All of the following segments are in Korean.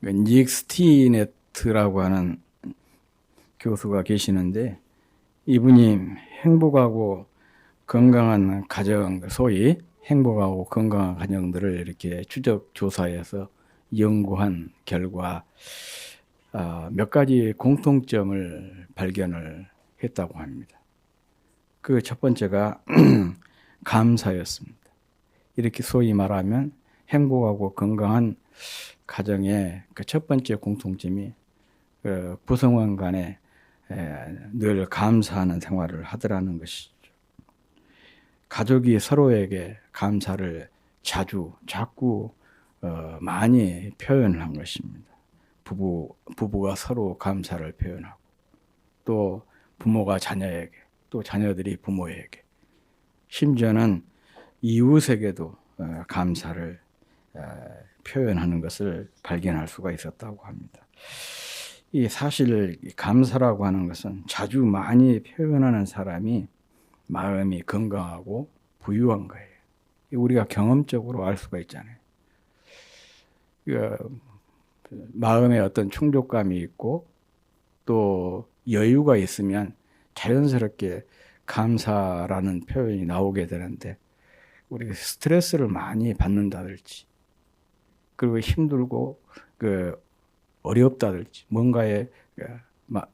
닉 스티네트라고 하는 교수가 계시는데, 이분이 행복하고 건강한 가정, 소위 행복하고 건강한 가정들을 이렇게 추적 조사해서 연구한 결과 몇 가지 공통점을 발견을 했다고 합니다. 그 첫 번째가 감사였습니다. 이렇게 소위 말하면 행복하고 건강한 가정의 그 첫 번째 공통점이 구성원 간에 늘 감사하는 생활을 하더라는 것이죠. 가족이 서로에게 감사를 자꾸 많이 표현한 것입니다. 부부가 서로 감사를 표현하고, 또 부모가 자녀에게, 또 자녀들이 부모에게, 심지어는 이웃에게도 감사를 표현하는 것을 발견할 수가 있었다고 합니다. 이 사실 감사라고 하는 것은 자주 많이 표현하는 사람이 마음이 건강하고 부유한 거예요. 우리가 경험적으로 알 수가 있잖아요. 마음에 어떤 충족감이 있고 또 여유가 있으면 자연스럽게 감사라는 표현이 나오게 되는데, 우리가 스트레스를 많이 받는다든지, 그리고 힘들고 어렵다든지, 뭔가에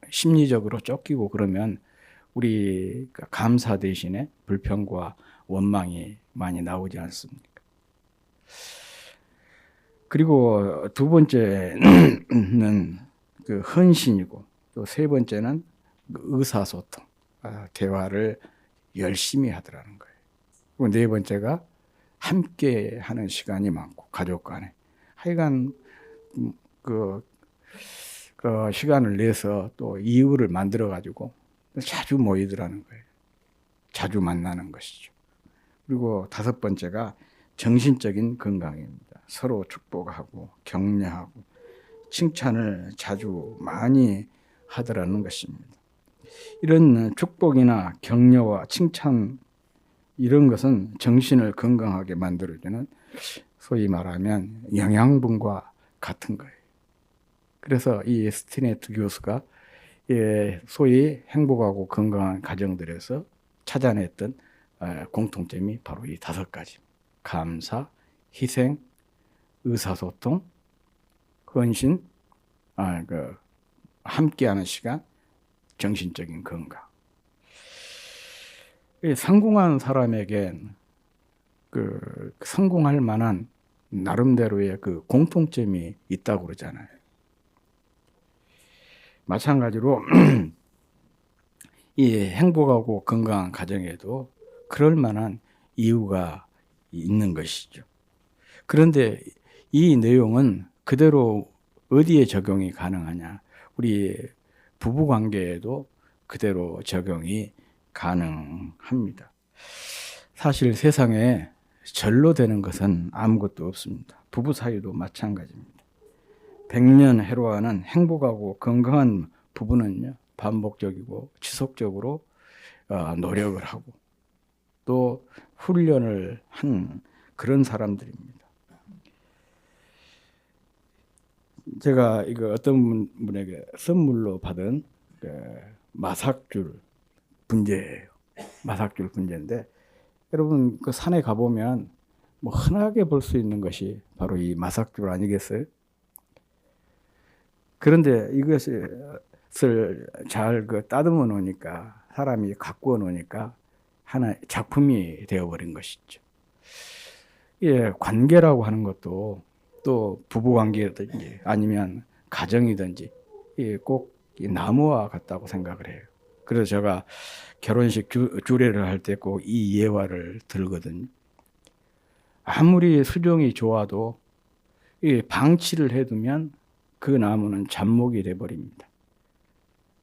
심리적으로 쫓기고 그러면 우리 감사 대신에 불평과 원망이 많이 나오지 않습니까? 그리고 두 번째는 그 헌신이고, 또 세 번째는 의사소통, 대화를 열심히 하더라는 거예요. 그리고 네 번째가 함께 하는 시간이 많고, 가족 간에. 하여간 그 시간을 내서 또 이유를 만들어 가지고 자주 모이더라는 거예요. 자주 만나는 것이죠. 그리고 다섯 번째가 정신적인 건강입니다. 서로 축복하고 격려하고 칭찬을 자주 많이 하더라는 것입니다. 이런 축복이나 격려와 칭찬, 이런 것은 정신을 건강하게 만들어주는, 소위 말하면 영양분과 같은 거예요. 그래서 이 스티네트 교수가 소위 행복하고 건강한 가정들에서 찾아냈던 공통점이 바로 이 다섯 가지: 감사, 희생, 의사소통, 헌신, 함께하는 시간, 정신적인 건강. 성공한 사람에겐 성공할 만한 나름대로의 그 공통점이 있다고 그러잖아요. 마찬가지로 이 행복하고 건강한 가정에도 그럴 만한 이유가 있는 것이죠. 그런데 이 내용은 그대로 어디에 적용이 가능하냐? 우리 부부 관계에도 그대로 적용이 가능합니다. 사실 세상에 절로 되는 것은 아무것도 없습니다. 부부 사이도 마찬가지입니다. 백년해로하는 행복하고 건강한 부부는요, 반복적이고 지속적으로 노력을 하고 또 훈련을 한 그런 사람들입니다. 제가 이거 어떤 분에게 선물로 받은 마삭줄 분재예요. 마삭줄 분재인데, 여러분 그 산에 가보면 뭐 흔하게 볼 수 있는 것이 바로 이 마삭줄 아니겠어요? 그런데 이것을 잘 따듬어 놓으니까, 사람이 가꾸어 놓으니까 하나의 작품이 되어버린 것이죠. 예, 관계라고 하는 것도, 또 부부 관계든지 아니면 가정이든지 꼭 나무와 같다고 생각을 해요. 그래서 제가 결혼식 주례를 할 때 꼭 이 예화를 들거든요. 아무리 수종이 좋아도 방치를 해두면 그 나무는 잡목이 돼버립니다.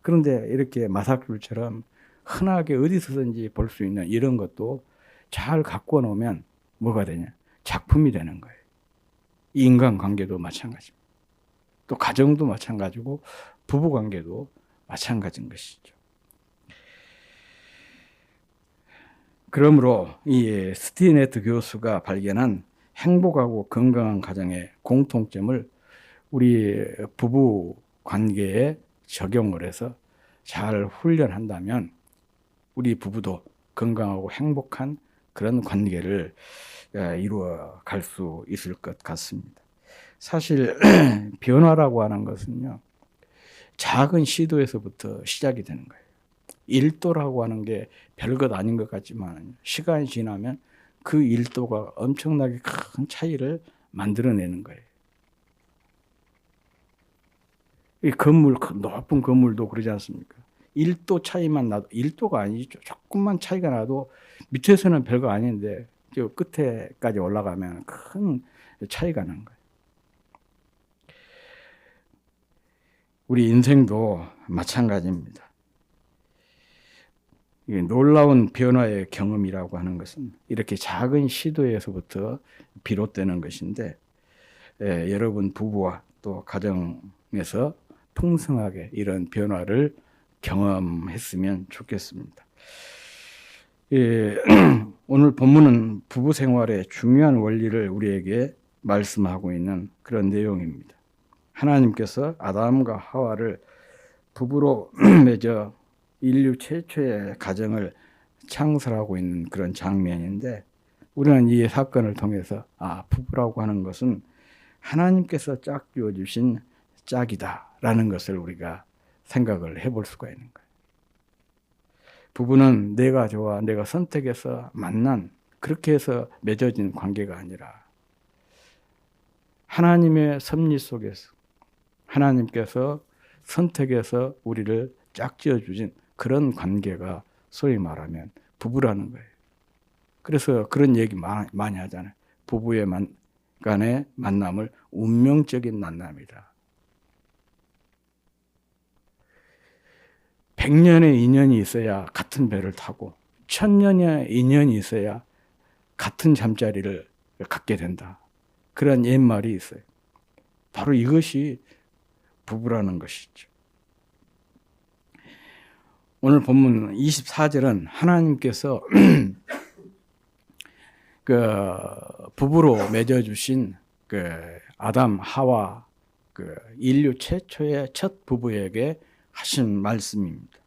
그런데 이렇게 마삭줄처럼 흔하게 어디서든지 볼 수 있는 이런 것도 잘 갖고 놓으면 뭐가 되냐? 작품이 되는 거예요. 인간관계도 마찬가지입니다. 또 가정도 마찬가지고 부부관계도 마찬가지인 것이죠. 그러므로 이 스티네트 교수가 발견한 행복하고 건강한 가정의 공통점을 우리 부부 관계에 적용을 해서 잘 훈련한다면 우리 부부도 건강하고 행복한 그런 관계를 이루어 갈 수 있을 것 같습니다. 사실 변화라고 하는 것은요, 작은 시도에서부터 시작이 되는 거예요. 일도라고 하는 게 별것 아닌 것 같지만 시간이 지나면 그 일도가 엄청나게 큰 차이를 만들어내는 거예요. 이 건물, 높은 건물도 그러지 않습니까? 1도 차이만 나도, 1도가 아니죠. 조금만 차이가 나도 밑에서는 별거 아닌데 저 끝에까지 올라가면 큰 차이가 난 거예요. 우리 인생도 마찬가지입니다. 이게 놀라운 변화의 경험이라고 하는 것은 이렇게 작은 시도에서부터 비롯되는 것인데, 여러분 부부와 또 가정에서 풍성하게 이런 변화를 경험했으면 좋겠습니다. 오늘 본문은 부부 생활의 중요한 원리를 우리에게 말씀하고 있는 그런 내용입니다. 하나님께서 아담과 하와를 부부로 맺어 인류 최초의 가정을 창설하고 있는 그런 장면인데, 우리는 이 사건을 통해서 부부라고 하는 것은 하나님께서 짝지어 주신 짝이다라는 것을 우리가 생각을 해볼 수가 있는 거예요. 부부는 내가 좋아, 내가 선택해서 만난, 그렇게 해서 맺어진 관계가 아니라 하나님의 섭리 속에서 하나님께서 선택해서 우리를 짝지어 주신 그런 관계가 소위 말하면 부부라는 거예요. 그래서 그런 얘기 많이 하잖아요. 부부의 간의 만남을 운명적인 만남이다. 100년의 인연이 있어야 같은 배를 타고 1000년의 인연이 있어야 같은 잠자리를 갖게 된다. 그런 옛말이 있어요. 바로 이것이 부부라는 것이죠. 오늘 본문 24절은 하나님께서 그 부부로 맺어주신 그 아담 하와 그 인류 최초의 첫 부부에게 하신 말씀입니다.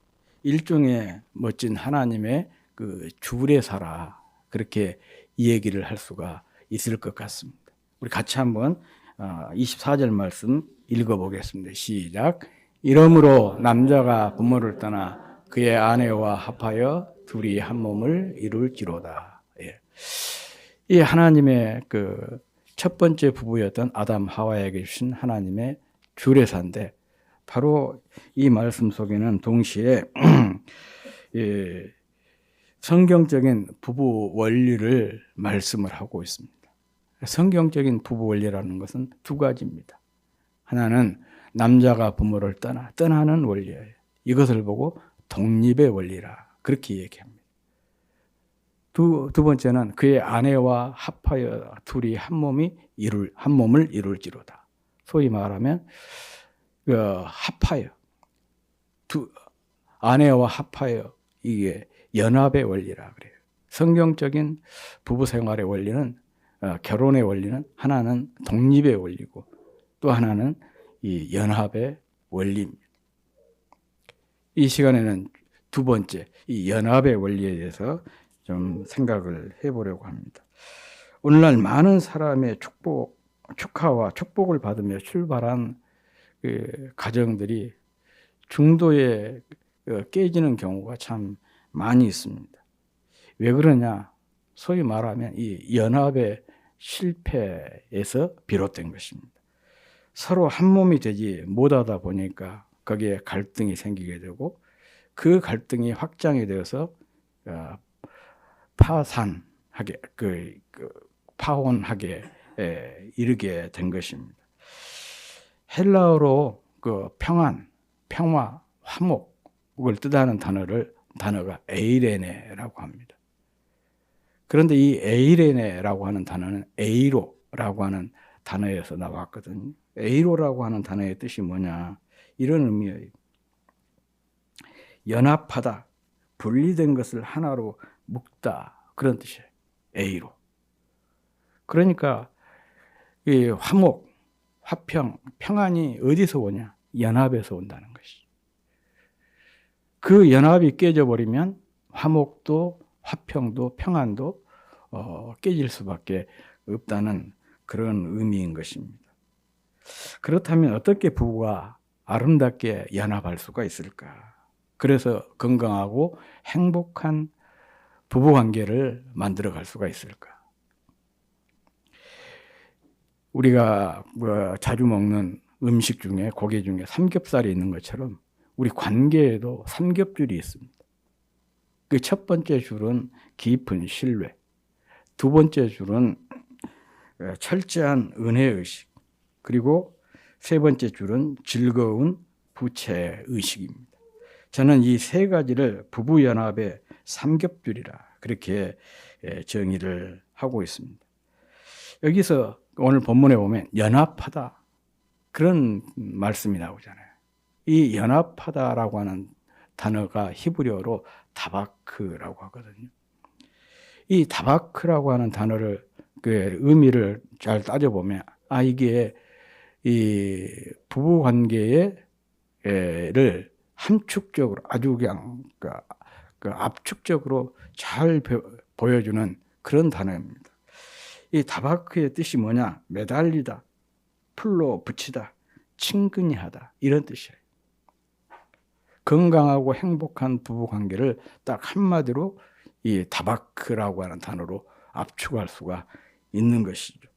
일종의 멋진 하나님의 그 주례사라, 그렇게 이 얘기를 할 수가 있을 것 같습니다. 우리 같이 한번 24절 말씀 읽어보겠습니다. 시작. 이러므로 남자가 부모를 떠나 그의 아내와 합하여 둘이 한 몸을 이룰지로다. 예. 이 하나님의 그 첫 번째 부부였던 아담 하와에게 주신 하나님의 주례사인데, 바로 이 말씀 속에는 동시에 성경적인 부부 원리를 말씀을 하고 있습니다. 성경적인 부부 원리라는 것은 두 가지입니다. 하나는 남자가 부모를 떠나는 원리예요. 이것을 보고 독립의 원리라, 그렇게 얘기합니다. 두 번째는 그의 아내와 합하여 둘이 한 몸을 이룰지로다. 소위 말하면 합하여, 아내와 합하여, 이게 연합의 원리라 그래요. 성경적인 부부 생활의 원리는, 결혼의 원리는 하나는 독립의 원리고 또 하나는 이 연합의 원리입니다. 이 시간에는 두 번째, 이 연합의 원리에 대해서 좀 생각을 해보려고 합니다. 오늘날 많은 사람의 축하와 축복을 받으며 출발한 그 가정들이 중도에 깨지는 경우가 참 많이 있습니다. 왜 그러냐? 소위 말하면 이 연합의 실패에서 비롯된 것입니다. 서로 한 몸이 되지 못하다 보니까 거기에 갈등이 생기게 되고, 그 갈등이 확장이 되어서 파혼하게 이르게 된 것입니다. 헬라어로 그 평화, 화목을 뜻하는 단어가 에이레네라고 합니다. 그런데 이 에이레네라고 하는 단어는 에이로라고 하는 단어에서 나왔거든요. 에이로라고 하는 단어의 뜻이 뭐냐? 이런 의미예요. 연합하다, 분리된 것을 하나로 묶다, 그런 뜻이에요. 에이로. 그러니까 이 화평, 평안이 어디서 오냐? 연합에서 온다는 것이. 그 연합이 깨져버리면 화목도 화평도 평안도 깨질 수밖에 없다는 그런 의미인 것입니다. 그렇다면 어떻게 부부가 아름답게 연합할 수가 있을까? 그래서 건강하고 행복한 부부관계를 만들어갈 수가 있을까? 우리가 자주 먹는 음식 중에 고기 중에 삼겹살이 있는 것처럼 우리 관계에도 삼겹줄이 있습니다. 그 첫 번째 줄은 깊은 신뢰, 두 번째 줄은 철저한 은혜의식, 그리고 세 번째 줄은 즐거운 부채의식입니다. 저는 이 세 가지를 부부연합의 삼겹줄이라 그렇게 정의를 하고 있습니다. 여기서 오늘 본문에 보면 연합하다 그런 말씀이 나오잖아요. 이 연합하다라고 하는 단어가 히브리어로 다바크라고 하거든요. 이 다바크라고 하는 단어를 그 의미를 잘 따져보면 이게 이 부부 관계를 함축적으로 아주 그냥 그 압축적으로 잘 보여주는 그런 단어입니다. 이 다바크의 뜻이 뭐냐? 매달리다, 풀로 붙이다, 친근히 하다 이런 뜻이에요. 건강하고 행복한 부부 관계를 딱 한마디로 이 다바크라고 하는 단어로 압축할 수가 있는 것이죠.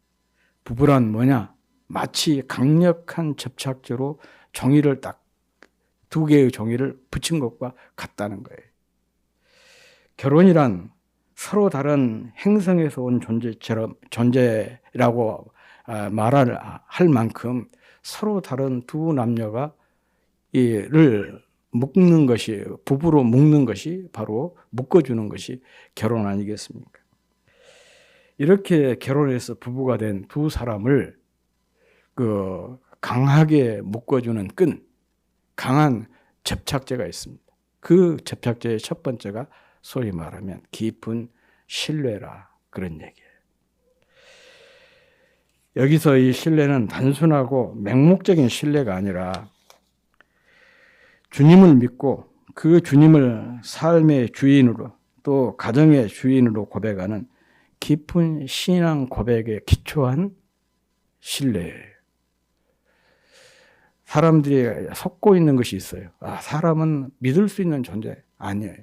부부란 뭐냐? 마치 강력한 접착제로 종이를 딱 두 개의 종이를 붙인 것과 같다는 거예요. 결혼이란 서로 다른 행성에서 온 존재라고 할 만큼 서로 다른 두 남녀가 이를 묶는 것이, 부부로 묶는 것이 바로 묶어주는 것이 결혼 아니겠습니까? 이렇게 결혼해서 부부가 된 두 사람을 강하게 묶어주는 끈, 강한 접착제가 있습니다. 그 접착제의 첫 번째가 소위 말하면 깊은 신뢰라 그런 얘기예요. 여기서 이 신뢰는 단순하고 맹목적인 신뢰가 아니라 주님을 믿고 그 주님을 삶의 주인으로 또 가정의 주인으로 고백하는 깊은 신앙 고백에 기초한 신뢰예요. 사람들이 속고 있는 것이 있어요. 사람은 믿을 수 있는 존재 아니에요.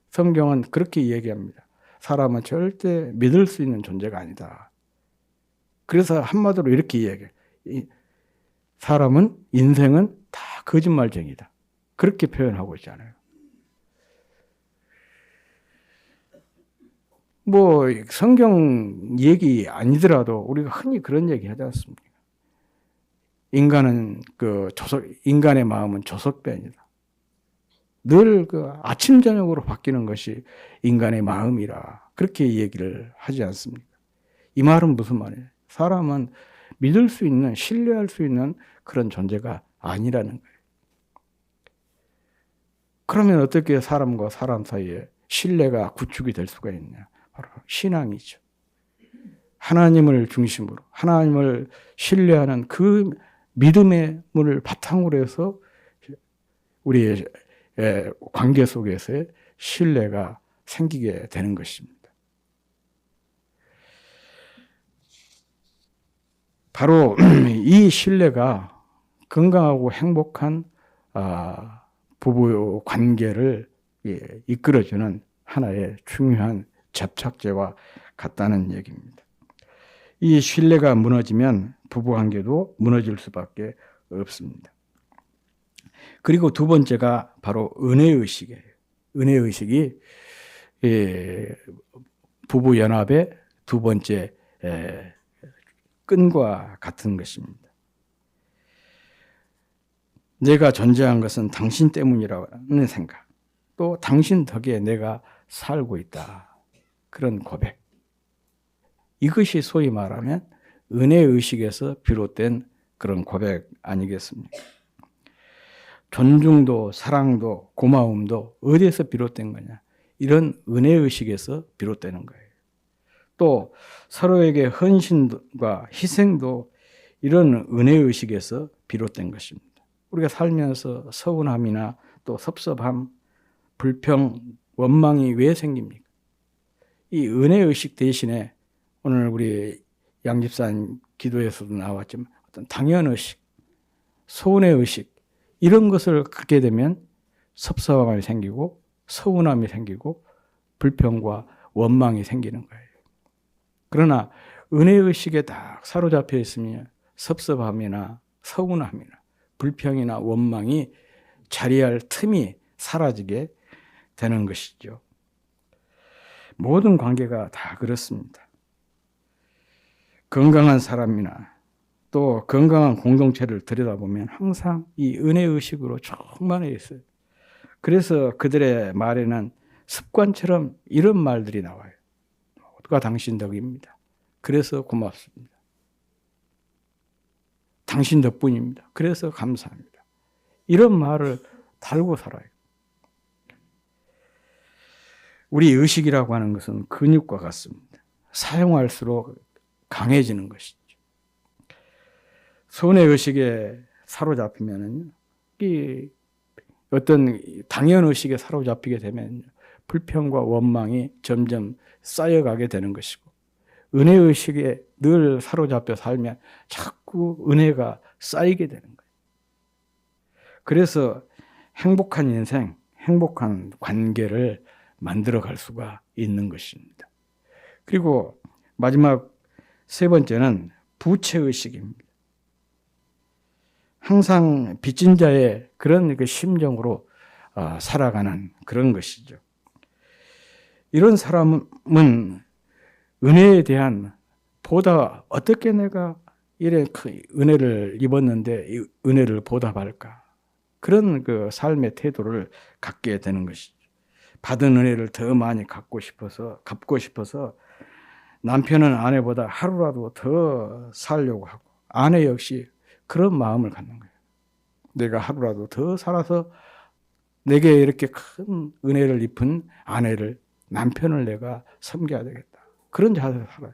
성경은 그렇게 얘기합니다. 사람은 절대 믿을 수 있는 존재가 아니다. 그래서 한마디로 이렇게 얘기해요. 사람은, 인생은 다 거짓말쟁이다. 그렇게 표현하고 있잖아요. 성경 얘기 아니더라도 우리가 흔히 그런 얘기 하지 않습니까? 인간의 마음은 조석변이다. 늘 아침 저녁으로 바뀌는 것이 인간의 마음이라 그렇게 얘기를 하지 않습니까? 이 말은 무슨 말이에요? 사람은 믿을 수 있는, 신뢰할 수 있는 그런 존재가 아니라는 거예요. 그러면 어떻게 사람과 사람 사이에 신뢰가 구축이 될 수가 있냐? 바로 신앙이죠. 하나님을 중심으로, 하나님을 신뢰하는 그 믿음의 문을 바탕으로 해서 우리의 관계 속에서의 신뢰가 생기게 되는 것입니다. 바로 이 신뢰가 건강하고 행복한 부부 관계를 이끌어주는 하나의 중요한 접착제와 같다는 얘기입니다. 이 신뢰가 무너지면 부부관계도 무너질 수밖에 없습니다. 그리고 두 번째가 바로 은혜의식이에요. 은혜의식이 부부연합의 두 번째 끈과 같은 것입니다. 내가 존재한 것은 당신 때문이라는 생각, 또 당신 덕에 내가 살고 있다. 그런 고백. 이것이 소위 말하면 은혜의식에서 비롯된 그런 고백 아니겠습니까? 존중도 사랑도 고마움도 어디에서 비롯된 거냐? 이런 은혜의식에서 비롯되는 거예요. 또 서로에게 헌신과 희생도 이런 은혜의식에서 비롯된 것입니다. 우리가 살면서 서운함이나 또 섭섭함, 불평, 원망이 왜 생깁니까? 이 은혜의식 대신에 오늘 우리 양 집사님 기도에서도 나왔지만 어떤 당연의식, 손해의식 이런 것을 갖게 되면 섭섭함이 생기고 서운함이 생기고 불평과 원망이 생기는 거예요. 그러나 은혜의식에 딱 사로잡혀 있으면 섭섭함이나 서운함이나 불평이나 원망이 자리할 틈이 사라지게 되는 것이죠. 모든 관계가 다 그렇습니다. 건강한 사람이나 또 건강한 공동체를 들여다보면 항상 이 은혜의식으로 충만해 있어요. 그래서 그들의 말에는 습관처럼 이런 말들이 나와요. 모두가 당신 덕입니다. 그래서 고맙습니다. 당신 덕분입니다. 그래서 감사합니다. 이런 말을 달고 살아요. 우리 의식이라고 하는 것은 근육과 같습니다. 사용할수록 강해지는 것이죠. 손의 의식에 사로잡히면은 이 어떤 당연의식에 사로잡히게 되면 불평과 원망이 점점 쌓여가게 되는 것이고, 은혜의식에 늘 사로잡혀 살면 자꾸 은혜가 쌓이게 되는 거예요. 그래서 행복한 인생, 행복한 관계를 만들어갈 수가 있는 것입니다. 그리고 마지막 세 번째는 부채의식입니다. 항상 빚진 자의 그런 그 심정으로 살아가는 그런 것이죠. 이런 사람은 은혜에 대한 보다 어떻게 내가 이래 은혜를 입었는데 이 은혜를 보답할까? 그런 그 삶의 태도를 갖게 되는 것이죠. 받은 은혜를 더 많이 갚고 싶어서 남편은 아내보다 하루라도 더 살려고 하고 아내 역시 그런 마음을 갖는 거예요. 내가 하루라도 더 살아서 내게 이렇게 큰 은혜를 입은 아내를, 남편을 내가 섬겨야 되겠다. 그런 자세로 살아요.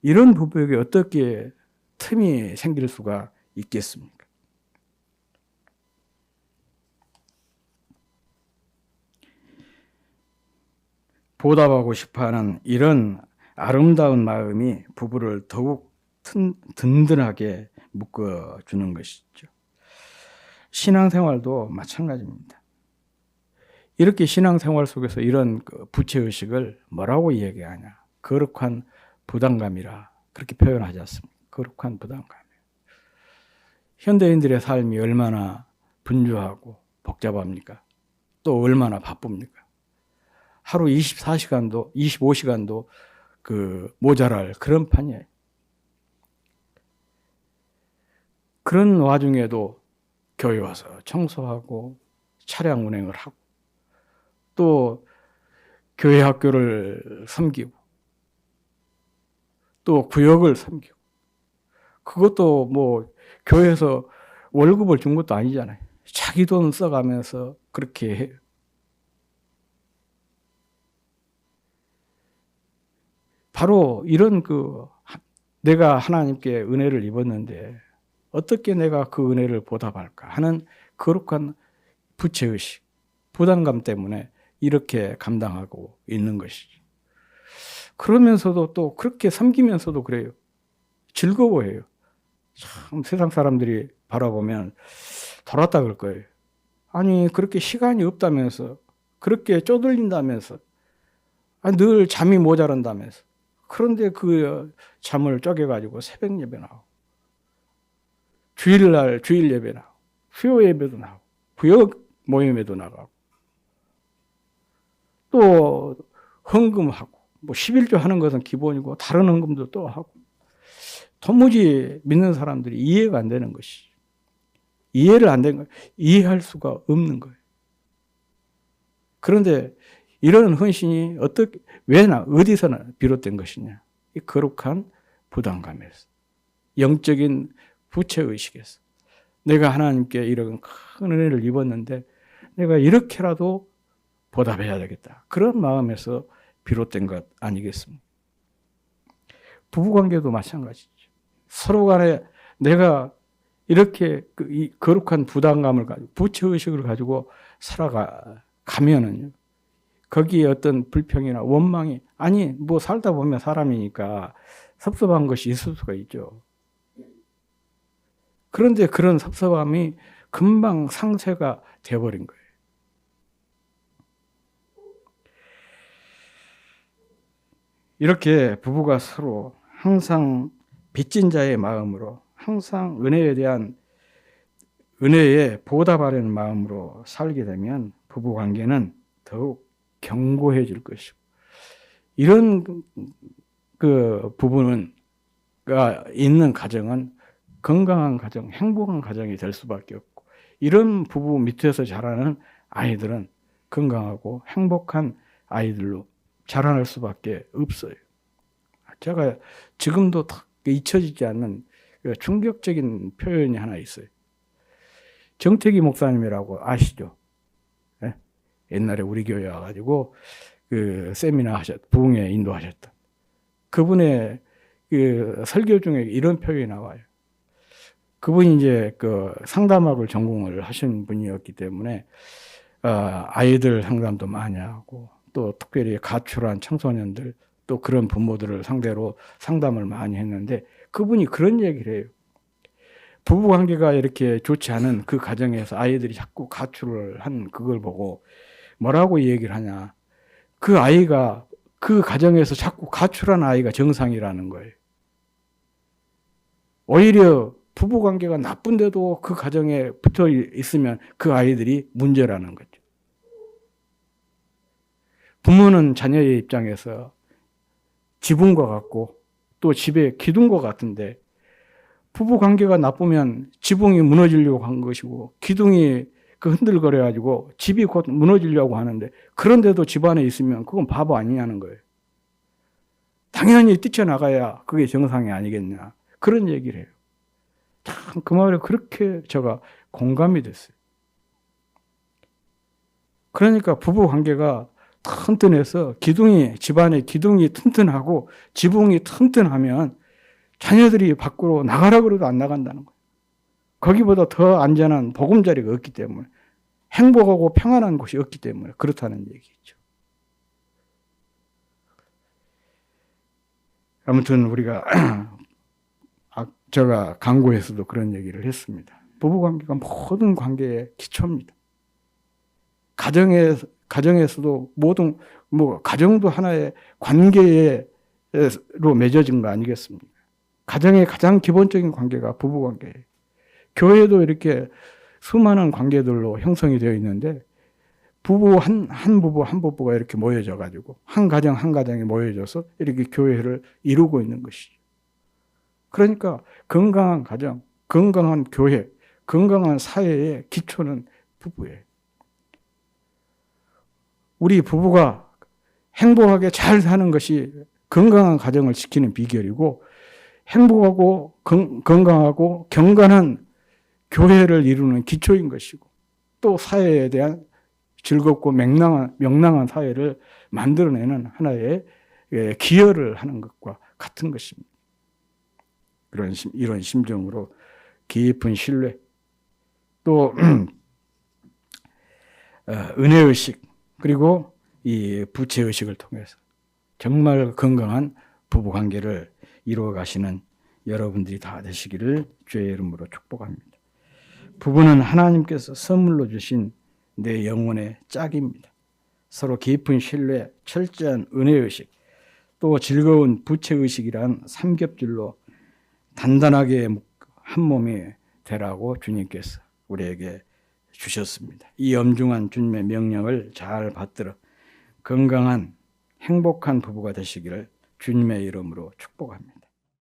이런 부부에게 어떻게 틈이 생길 수가 있겠습니까? 보답하고 싶어하는 이런 아름다운 마음이 부부를 더욱 든든하게 묶어주는 것이죠. 신앙생활도 마찬가지입니다. 이렇게 신앙생활 속에서 이런 부채의식을 뭐라고 얘기하냐? 거룩한 부담감이라 그렇게 표현하지 않습니까? 거룩한 부담감이에요. 현대인들의 삶이 얼마나 분주하고 복잡합니까? 또 얼마나 바쁩니까? 하루 24시간도 25시간도 모자랄 그런 판이에요. 그런 와중에도 교회 와서 청소하고 차량 운행을 하고 또 교회 학교를 섬기고 또 구역을 섬기고, 그것도 뭐 교회에서 월급을 준 것도 아니잖아요. 자기 돈 써가면서 그렇게 해요. 바로 이런 내가 하나님께 은혜를 입었는데 어떻게 내가 그 은혜를 보답할까 하는 거룩한 부채의식, 부담감 때문에 이렇게 감당하고 있는 것이죠. 그러면서도 또 그렇게 섬기면서도 그래요. 즐거워해요. 참 세상 사람들이 바라보면 돌았다 그럴 거예요. 아니 그렇게 시간이 없다면서, 그렇게 쪼들린다면서, 늘 잠이 모자란다면서, 그런데 그 잠을 쪼개가지고 새벽 예배 나오고, 주일날 주일 예배 나오고, 수요 예배도 나오고, 구역 모임에도 나가고, 또 헌금하고, 뭐 11조 하는 것은 기본이고 다른 헌금도 또 하고, 도무지 믿는 사람들이 이해가 안 되는 것이, 이해를 안 되는 거예요. 이해할 수가 없는 거예요. 그런데 이런 헌신이 어디서나 비롯된 것이냐? 이 거룩한 부담감에서, 영적인 부채의식에서, 내가 하나님께 이런 큰 은혜를 입었는데 내가 이렇게라도 보답해야 되겠다. 그런 마음에서 비롯된 것 아니겠습니까? 부부관계도 마찬가지죠. 서로 간에 내가 이렇게 이 거룩한 부담감을 가지고 부채의식을 가지고 살아가면은 거기에 어떤 불평이나 원망이 아니 뭐 살다 보면 사람이니까 섭섭한 것이 있을 수가 있죠. 그런데 그런 섭섭함이 금방 상쇄가 되어버린 거예요. 이렇게 부부가 서로 항상 빚진 자의 마음으로 항상 은혜에 보답하려는 마음으로 살게 되면 부부 관계는 더욱 견고해질 것이고 이런 그 부부가 있는 가정은 건강한 가정, 행복한 가정이 될 수밖에 없고 이런 부부 밑에서 자라는 아이들은 건강하고 행복한 아이들로 자라날 수밖에 없어요. 제가 지금도 잊혀지지 않는 충격적인 표현이 하나 있어요. 정태기 목사님이라고 아시죠? 네? 옛날에 우리 교회 와가지고 그 세미나 부흥회 인도하셨던 그분의 그 설교 중에 이런 표현이 나와요. 그분이 이제 그 상담학을 전공을 하신 분이었기 때문에 아이들 상담도 많이 하고 또 특별히 가출한 청소년들 또 그런 부모들을 상대로 상담을 많이 했는데 그분이 그런 얘기를 해요. 부부관계가 이렇게 좋지 않은 그 가정에서 아이들이 자꾸 가출을 한 그걸 보고 뭐라고 얘기를 하냐. 그 아이가 그 가정에서 자꾸 가출한 아이가 정상이라는 거예요. 오히려 부부관계가 나쁜데도 그 가정에 붙어 있으면 그 아이들이 문제라는 거죠. 부모는 자녀의 입장에서 지붕과 같고 또 집에 기둥과 같은데 부부관계가 나쁘면 지붕이 무너지려고 한 것이고 기둥이 그 흔들거려가지고 집이 곧 무너지려고 하는데 그런데도 집안에 있으면 그건 바보 아니냐는 거예요. 당연히 뛰쳐나가야 그게 정상이 아니겠냐. 그런 얘기를 해요. 참 그 말에 그렇게 제가 공감이 됐어요. 그러니까 부부관계가 튼튼해서 집안의 기둥이 튼튼하고 지붕이 튼튼하면 자녀들이 밖으로 나가라 그래도 안 나간다는 거예요. 거기보다 더 안전한 보금자리가 없기 때문에 행복하고 평안한 곳이 없기 때문에 그렇다는 얘기죠. 아무튼 우리가 제가 강구에서도 그런 얘기를 했습니다. 부부관계가 모든 관계의 기초입니다. 가정에서도 모든 가정도 하나의 관계로 맺어진 거 아니겠습니까? 가정의 가장 기본적인 관계가 부부관계예요. 교회도 이렇게 수많은 관계들로 형성이 되어 있는데 한 부부가 이렇게 모여져 가지고 한 가정이 모여져서 이렇게 교회를 이루고 있는 것이죠. 그러니까 건강한 가정, 건강한 교회, 건강한 사회의 기초는 부부예요. 우리 부부가 행복하게 잘 사는 것이 건강한 가정을 지키는 비결이고 행복하고 건강하고 경건한 교회를 이루는 기초인 것이고 또 사회에 대한 즐겁고 명랑한 사회를 만들어내는 하나의 기여를 하는 것과 같은 것입니다. 이런 심정으로 깊은 신뢰 또 은혜의식 그리고 이 부채의식을 통해서 정말 건강한 부부관계를 이루어 가시는 여러분들이 다 되시기를 주의 이름으로 축복합니다. 부부는 하나님께서 선물로 주신 내 영혼의 짝입니다. 서로 깊은 신뢰, 철저한 은혜의식, 또 즐거운 부채의식이란 삼겹줄로 단단하게 한 몸이 되라고 주님께서 우리에게 주셨습니다. 이 엄중한 주님의 명령을 잘 받들어 건강한 행복한 부부가 되시기를 주님의 이름으로 축복합니다.